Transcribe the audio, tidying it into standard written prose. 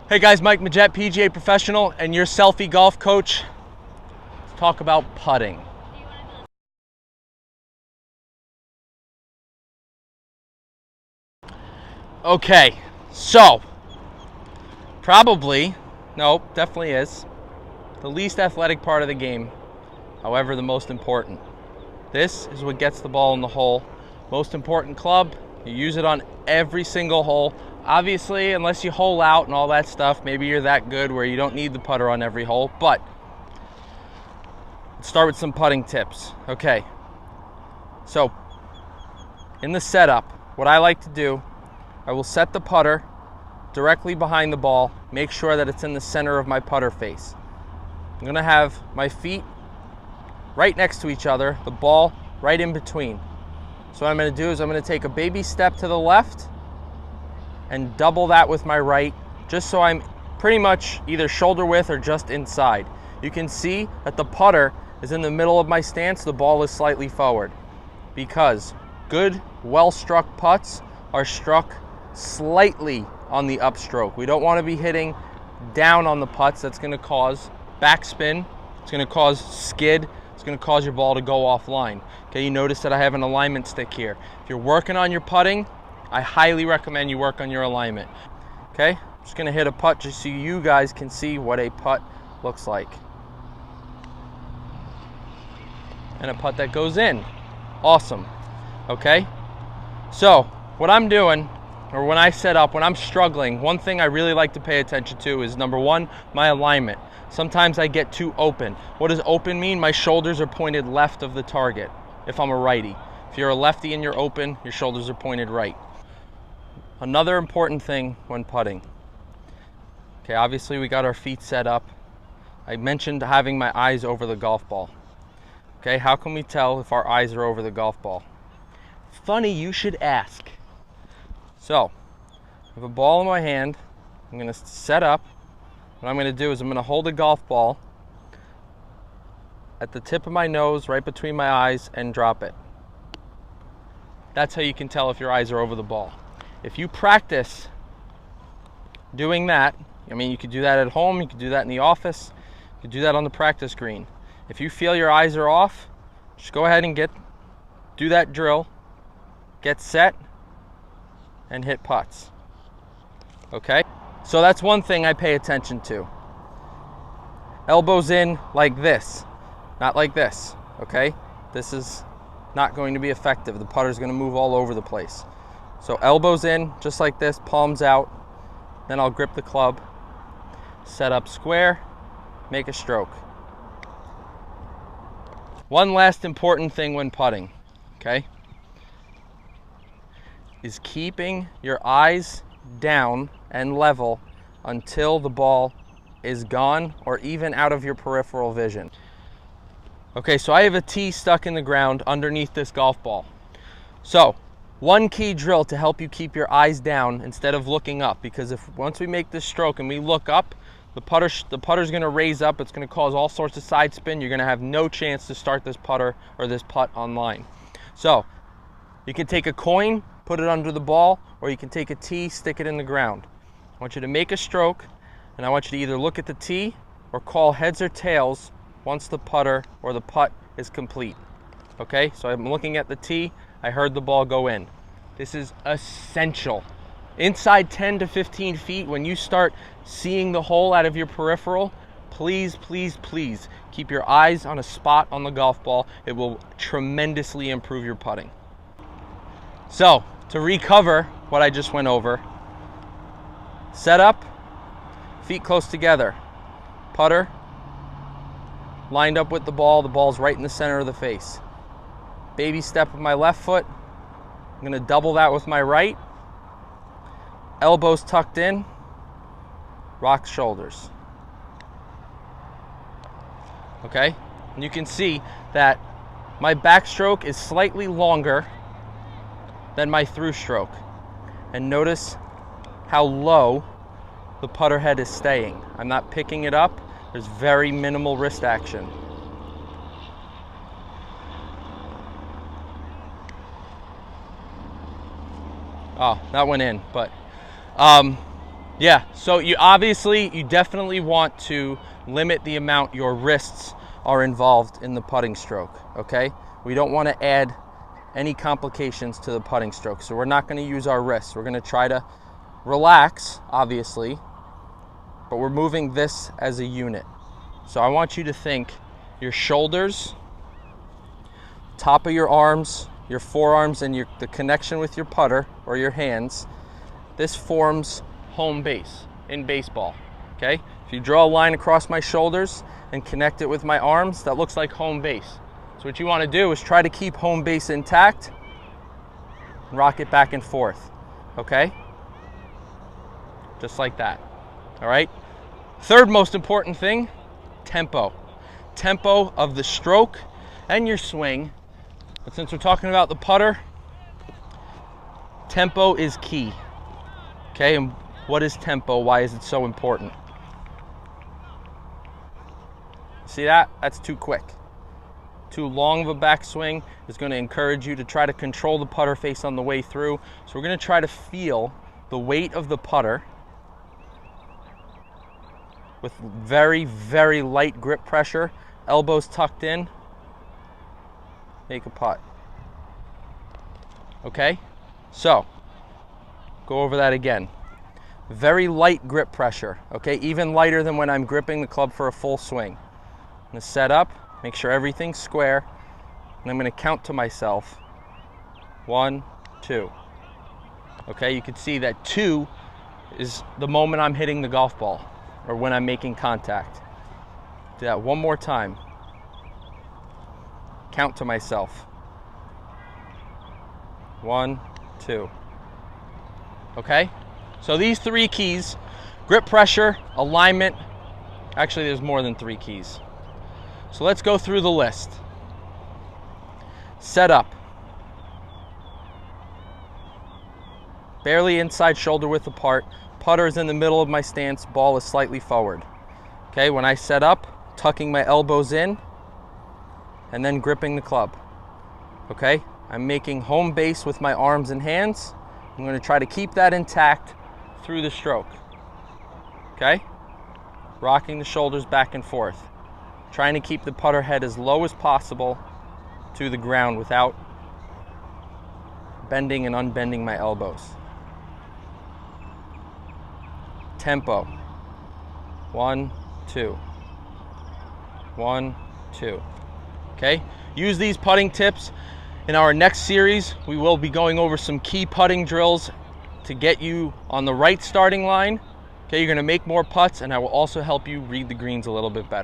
Hey guys, Mike Majette, PGA professional and your Selfie golf coach. Let's talk about putting. Okay, so definitely is the least athletic part of the game. However, the most important. This is what gets the ball in the hole. Most important club. You use it on every single hole. Obviously, unless you hole out and all that stuff, maybe you're that good where you don't need the putter on every hole. But let's start with some putting tips. Okay, so in the setup, what I like to do, I will set the putter directly behind the ball, make sure that it's in the center of my putter face. I'm gonna have my feet right next to each other, the ball right in between. So what I'm gonna do is I'm gonna take a baby step to the left and double that with my right, just so I'm pretty much either shoulder width or just inside. You can see that the putter is in the middle of my stance, the ball is slightly forward, because good, well-struck putts are struck slightly on the upstroke. We don't want to be hitting down on the putts. That's going to cause backspin, it's going to cause skid, it's going to cause your ball to go offline. Okay, you notice that I have an alignment stick here. If you're working on your putting, I highly recommend you work on your alignment. Okay, I'm just going to hit a putt just so you guys can see what a putt looks like. And a putt that goes in. Awesome. Okay, so what I'm doing, or when I set up, when I'm struggling, one thing I really like to pay attention to is number one, my alignment. Sometimes I get too open. What does open mean? My shoulders are pointed left of the target if I'm a righty. If you're a lefty and you're open, your shoulders are pointed right. Another important thing when putting. Okay, obviously we got our feet set up. I mentioned having my eyes over the golf ball. Okay, how can we tell if our eyes are over the golf ball? Funny you should ask. So, I have a ball in my hand. I'm going to set up. What I'm going to do is I'm going to hold a golf ball at the tip of my nose, right between my eyes, and drop it. That's how you can tell if your eyes are over the ball. If you practice doing that, I mean, you could do that at home, you could do that in the office, you could do that on the practice green. If you feel your eyes are off, just go ahead and do that drill, get set, and hit putts. Okay? So that's one thing I pay attention to. Elbows in like this, not like this, okay? This is not going to be effective. The putter's going to move all over the place. So elbows in, just like this, palms out. Then I'll grip the club, set up square, make a stroke. One last important thing when putting, okay, is keeping your eyes down and level until the ball is gone or even out of your peripheral vision. Okay, so I have a tee stuck in the ground underneath this golf ball. So one key drill to help you keep your eyes down instead of looking up, because once we make this stroke and we look up, the putter's going to raise up. It's going to cause all sorts of side spin. You're going to have no chance to start this putter or this putt on line. So you can take a coin, put it under the ball, or you can take a tee, stick it in the ground. I want you to make a stroke, and I want you to either look at the tee or call heads or tails once the putter or the putt is complete. Okay, so I'm looking at the tee, I heard the ball go in. This is essential. Inside 10 to 15 feet, when you start seeing the hole out of your peripheral, please, please, please keep your eyes on a spot on the golf ball. It will tremendously improve your putting. So, to recover what I just went over, set up, feet close together, putter lined up with the ball's right in the center of the face. Baby step with my left foot, I'm going to double that with my right, elbows tucked in, rock shoulders. Okay, and you can see that my backstroke is slightly longer than my through stroke. And notice how low the putter head is staying. I'm not picking it up. There's very minimal wrist action. Oh, that went in, but Yeah, so you definitely want to limit the amount your wrists are involved in the putting stroke, okay? We don't want to add any complications to the putting stroke, so we're not going to use our wrists. We're going to try to relax, obviously, but we're moving this as a unit. So I want you to think your shoulders, top of your arms, your forearms, and the connection with your putter or your hands. This forms home base in baseball, okay? If you draw a line across my shoulders and connect it with my arms, that looks like home base. So what you want to do is try to keep home base intact and rock it back and forth, okay? Just like that, all right? Third most important thing, tempo. Tempo of the stroke and your swing. But since we're talking about the putter, tempo is key, okay? And what is tempo? Why is it so important? See that? That's too quick. Too long of a backswing is going to encourage you to try to control the putter face on the way through. So we're going to try to feel the weight of the putter with very, very light grip pressure, elbows tucked in, make a putt. Okay? So, go over that again. Very light grip pressure, okay? Even lighter than when I'm gripping the club for a full swing. I'm gonna set up, make sure everything's square, and I'm gonna count to myself. 1, 2. Okay, you can see that 2 is the moment I'm hitting the golf ball, or when I'm making contact. Do that one more time. Count to myself. 1, 2. Okay? So these 3 keys, grip pressure, alignment, actually there's more than 3 keys. So let's go through the list. Set up. Barely inside shoulder width apart. Putter is in the middle of my stance, ball is slightly forward. Okay, when I set up, tucking my elbows in, and then gripping the club. Okay, I'm making home base with my arms and hands. I'm going to try to keep that intact through the stroke. Okay, rocking the shoulders back and forth. Trying to keep the putter head as low as possible to the ground without bending and unbending my elbows. Tempo. 1, 2. 1, 2. Okay? Use these putting tips. In our next series, we will be going over some key putting drills to get you on the right starting line. Okay, you're going to make more putts, and I will also help you read the greens a little bit better.